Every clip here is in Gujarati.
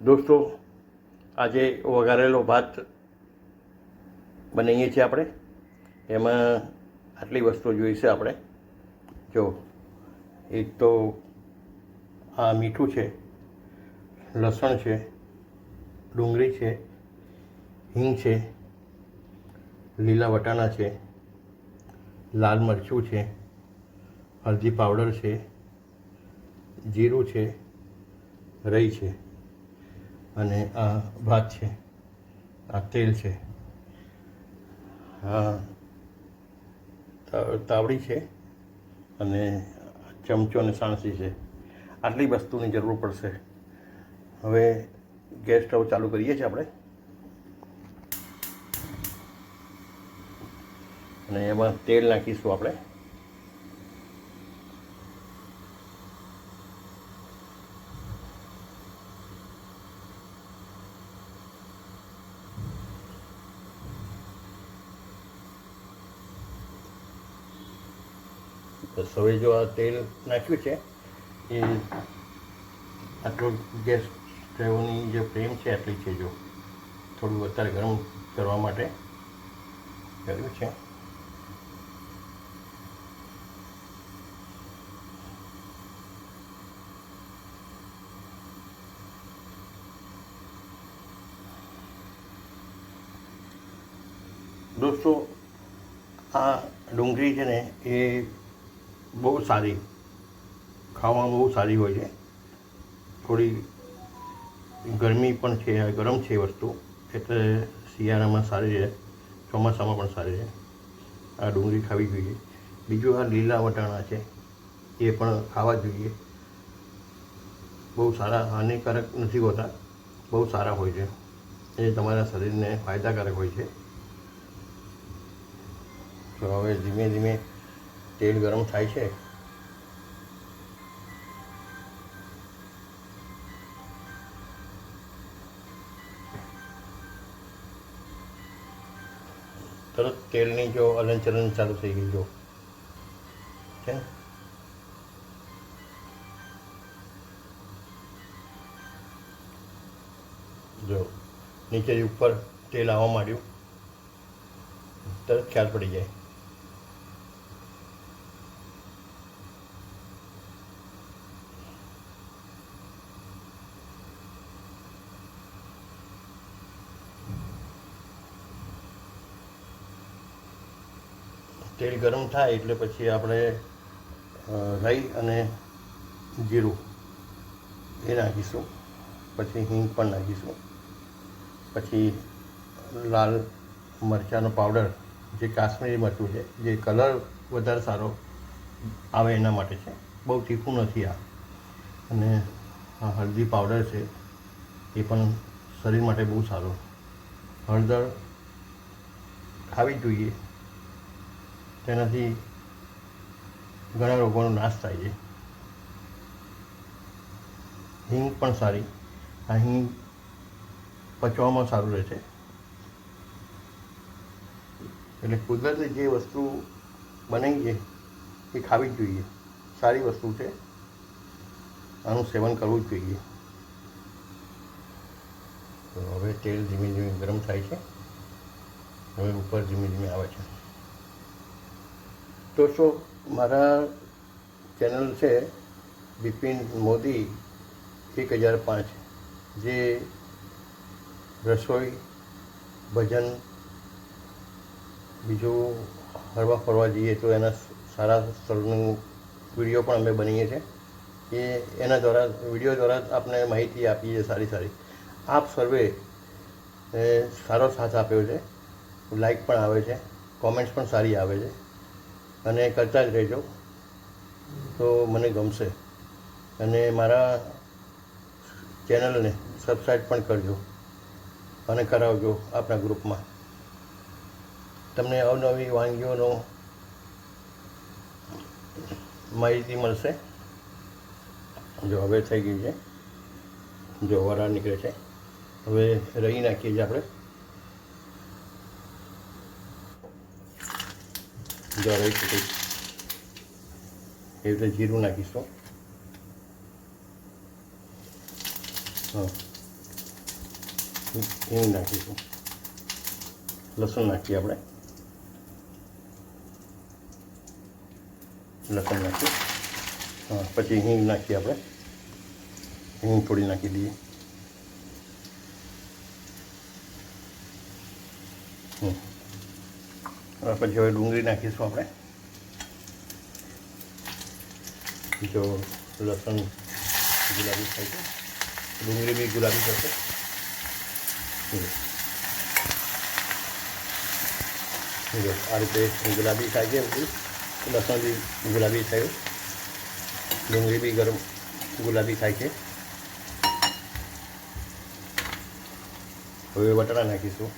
દોસ્તો, આજે વઘારેલો ભાત બનાવીએ છીએ આપણે. એમાં આટલી વસ્તુ જોઈશે આપણે. જો, એક તો આ મીઠું છે, લસણ છે, ડુંગળી છે, હિંગ છે, લીલા વટાણા છે, લાલ મરચું છે, હળદી પાવડર છે, જીરું છે, રઈ છે, અને આ ભાત છે, આ તેલ છે, આ તાવડી છે, અને ચમચો અને સાણસી છે. આટલી વસ્તુની જરૂર પડશે. હવે ગેસ સ્ટવ ચાલુ કરીએ છીએ આપણે, અને એમાં તેલ નાખીશું આપણે. બસ હવે જો આ તેલ નાખ્યું છે એ આટલો ગેસ સ્ટવની જે ફ્લેમ છે આટલી છે. જો થોડું વધારે ગરમ કરવા માટે કર્યું છે. દોસ્તો, આ ડુંગળી છે ને એ બહુ સારી, ખાવામાં બહુ સારી હોય છે. થોડી ગરમી પણ છે, ગરમ છે વસ્તુ, એટલે શિયાળામાં સારી રહે, ચોમાસામાં પણ સારી રહે. આ ડુંગળી ખાવી જોઈએ. બીજું આ લીલા વટાણા છે એ પણ ખાવા જોઈએ. બહુ સારા, હાનિકારક નથી હોતા, બહુ સારા હોય છે. એ તમારા શરીરને ફાયદાકારક હોય છે. તો હવે ધીમે ધીમે તેલ ગરમ થાય છે. તરત તેલની જો હલનચલન ચાલુ થઈ ગઈ. જો છે, જો નીચેથી ઉપર તેલ આવવા માંડ્યું, તરત ખ્યાલ પડી જાય. તેલ ગરમ થાય એટલે પછી આપણે રાઈ અને જીરું એ નાખીશું. પછી હિંગ પણ નાખીશું. પછી લાલ મરચાંનો પાવડર, જે કાશ્મીરી મરચું છે, જે કલર વધારે સારો આવે એના માટે છે, બહુ તીખું નથી આ. અને આ હળદી પાવડર છે, એ પણ શરીર માટે બહુ સારું. હળદર ખાવી જ જોઈએ, તેનાથી ઘણા રોગોનો નાશ થાય છે. હિંગ પણ સારી, આ હિંગ પચવામાં સારું રહે છે. એટલે કુદરતી જે વસ્તુ બનાવી છે એ ખાવી જ જોઈએ. સારી વસ્તુ છે, આનું સેવન કરવું જ જોઈએ. તો હવે તેલ ધીમે ધીમે ગરમ થાય છે. હવે ઉપર ધીમે ધીમે આવે છે. દોસ્તો, મારા ચેનલ છે બિપિન મોદી 1005, જે રસોઈ, ભજન, બીજું હરવા ફરવા જઈએ તો એના સારા સ્થળનું વિડીયો પણ અમે બનાવીએ છીએ. એના દ્વારા, વિડીયો દ્વારા આપને માહિતી આપીએ છીએ સારી સારી. આપ સર્વે સારો સાથ આપ્યો છે. લાઈક પણ આવે છે, કોમેન્ટ્સ પણ સારી આવે છે, અને કરતા જ રહેજો તો મને ગમશે. અને મારા ચેનલને સબસ્ક્રાઈબ પણ કરજો અને કરાવજો આપણા ગ્રુપમાં. તમને અવનવી વાનગીઓનો માહિતી મળશે. જો હવે થઈ ગઈ છે, જો વરાળ નીકળે છે. હવે રહી નાખીએ છીએ આપણે. જો રહી ચૂકી, એ રીતે જીરું નાખીશું. હા, હિંગ નાખીશું, લસણ નાખીએ આપણે, લસણ નાખીએ, હા, પછી હિંગ નાખીએ આપણે, હિંગ થોડી નાખી દઈએ, પછી હવે ડુંગળી નાખીશું આપણે, જો લસણ ગુલાબી થાય છે, ડુંગળી બી ગુલાબી થશે, જો આ રીતે ગુલાબી થાય છે, બધું લસણ બી ગુલાબી થયું, ડુંગળી બી ગરમ ગુલાબી થાય છે. હવે વટાણા નાખીશું,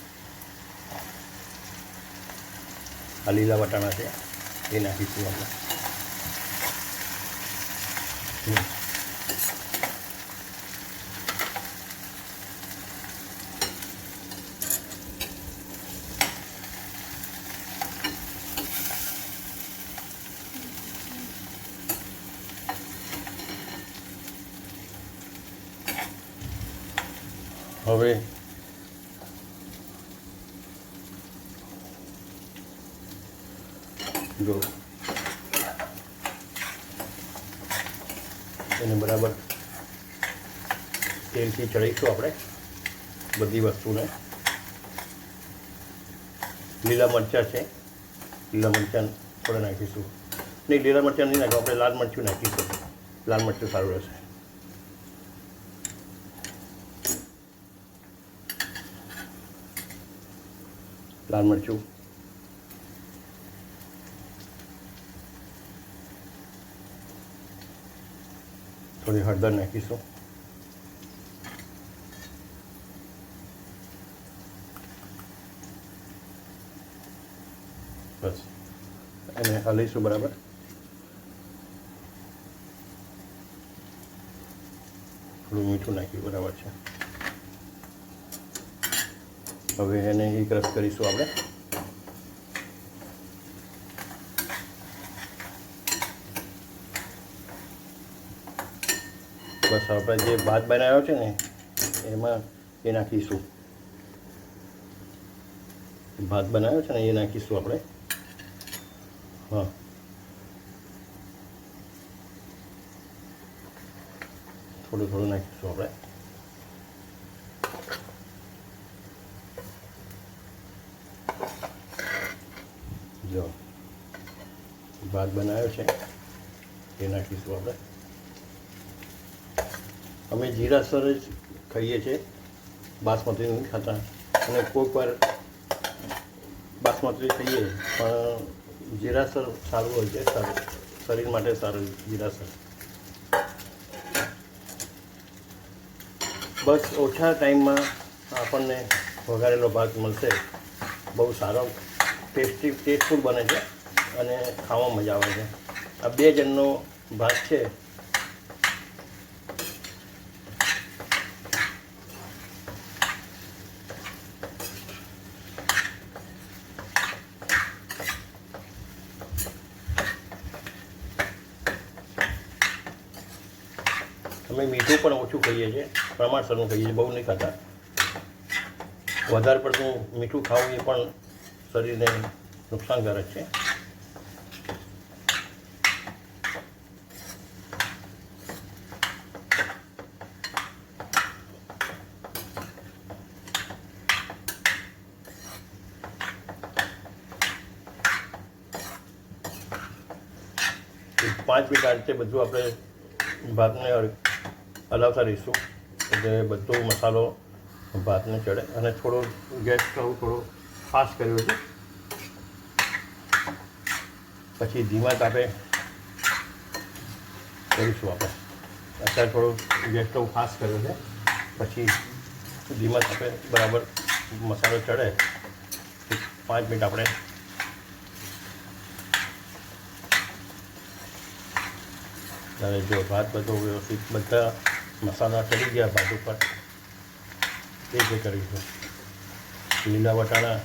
આ લીલા વટાણા છે એ નાખીશું આપણે, હવે જો એને બરાબર તેલથી ચડાવીશું આપણે બધી વસ્તુને. લીલા મરચાં છે, લીલા મરચાં થોડા નાખીશું, નહીં લીલા મરચાં નહીં નાખો, આપણે લાલ મરચું નાખીશું, લાલ મરચું સારું રહેશે. લાલ મરચું, થોડી હળદર નાખીશું, બસ એને હલાવીશું બરાબર. થોડું મીઠું નાખ્યું બરાબર છે. હવે એને એક રસ કરીશું આપણે. બસ આપણે જે ભાત બનાવ્યો છે ને એમાં એ નાખીશું, ભાત બનાવ્યો છે ને એ નાખીશું આપણે. હા, થોડું થોડું નાખીશું આપણે. જો ભાત બનાવ્યો છે એ નાખીશું આપણે. અમે જીરાસર જ ખાઈએ છીએ, બાસમતી નથી ખાતા, અને કોઈક વાર બાસમતી ખાઈએ પણ જીરાસર સારું હોય છે, સારું શરીર માટે સારું જીરાસર. બસ ઓછા ટાઈમમાં આપણને વઘારેલો ભાત મળશે, બહુ સારો ટેસ્ટફુલ બને છે અને ખાવામાં મજા આવે છે. આ 2 જણનો ભાત છે. અમે મીઠું પણ ઓછું ખાઈએ છીએ, પ્રમાણસરનું ખાઈએ છીએ, બહુ નહીં ખાતા. વધારે પડતું મીઠું ખાવું એ પણ શરીરને નુકસાનકારક છે. પાંચ મિનિટ આ રીતે બધું આપણે ભાતને હલાવતા રહીશું એટલે બધો મસાલો ભાતને ચડે. અને થોડો ગેસ સ્ટવ થોડો ફાસ્ટ કર્યો છે, પછી ધીમા તાપે કરીશું આપણે. અત્યારે થોડો ગેસ સ્ટવ ફાસ્ટ કર્યો છે, પછી ધીમા તાપે બરાબર મસાલો ચડે 5 મિનિટ આપણે ત્યારે જો ભાત બધો વ્યવસ્થિત બધા મસાલા ચડી ગયા ભાત ઉપર એ જે કરીશું. લીલા વટાણા,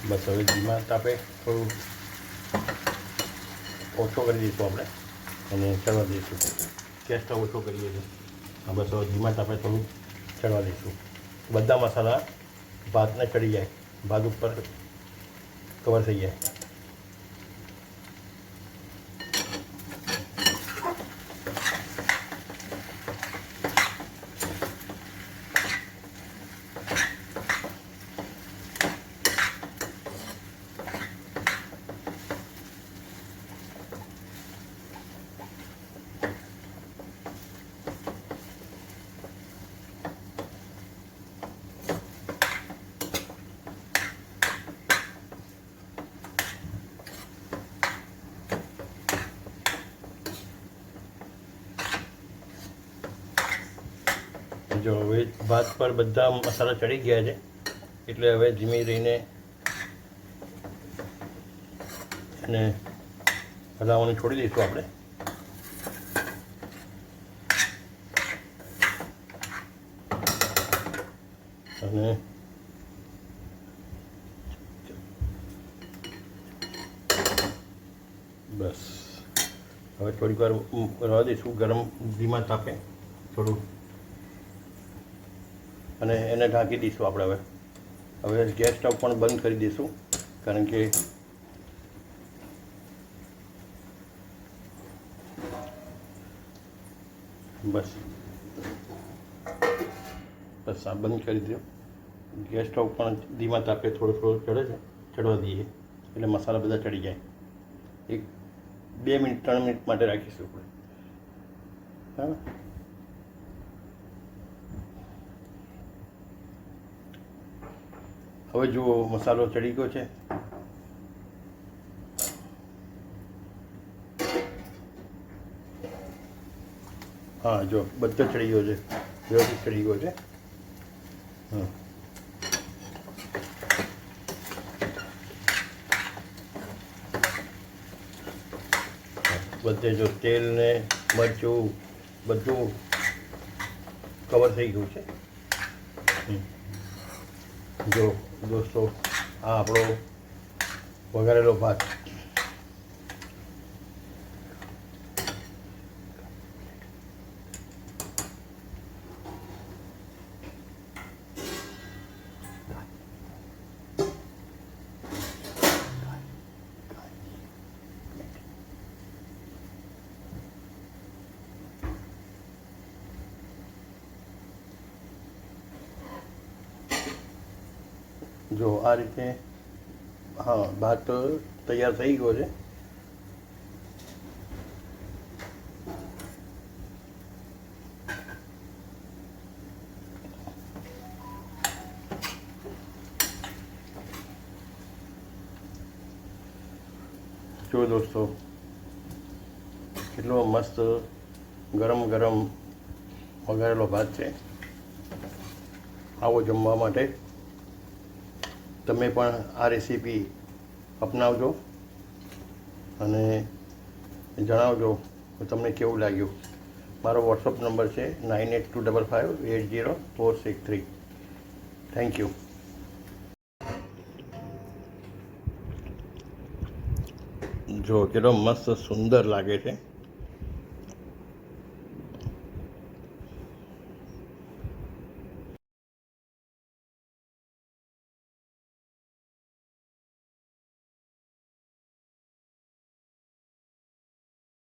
બસ હવે ધીમા તાપે થોડું ઓછો કરી દઈશું આપણે અને ચડવા દઈશું. ગેસ સ્ટવ ઓછો કરીએ છીએ. બસ હવે ધીમા તાપે થોડું ચડવા દઈશું. બધા મસાલા ભાતને ચડી જાય, ભાત ઉપર કવર થઈ જાય. જો હવે ભાત પર બધા મસાલા ચડી ગયા છે, એટલે હવે ધીમે રહીને એને હલાવવાનું છોડી દઈશું આપણે. અને બસ હવે થોડીક વાર રહેવા દઈશું ગરમ ધીમા તાપે થોડું, અને એને ઢાંકી દઈશું આપણે. હવે ગેસ સ્ટવ પણ બંધ કરી દઈશું, કારણ કે બસ આ બંધ કરી દો. ગેસ સ્ટવ પણ ધીમા તાપે થોડો ચડે છે, ચડવા દઈએ એટલે મસાલા બધા ચડી જાય. 2 મિનિટ 3 મિનિટ માટે રાખીશું આપણે. હા, હવે જુઓ મસાલો ચડી ગયો છે. હા, જો બધો ચડી ગયો છે, વ્યવસ્થિત ચડી ગયો છે. હા, બધે જો તેલ ને મરચું બધું કવર થઈ ગયું છે. જો દોસ્તો, આ આપણો વઘારેલો ભાત. જો આ રીતે, હા, ભાત તૈયાર થઈ ગયો છે. જો દોસ્તો, કેટલો મસ્ત ગરમ ગરમ વઘારેલો ભાત છે. આવો જમવા માટે. તમે પણ આ રેસીપી અપનાવજો અને જણાવજો કે તમને કેવું લાગ્યું. મારો વોટ્સઅપ નંબર છે 9825580463. Thank you. જો કેટલો મસ્ત સુંદર લાગે છે.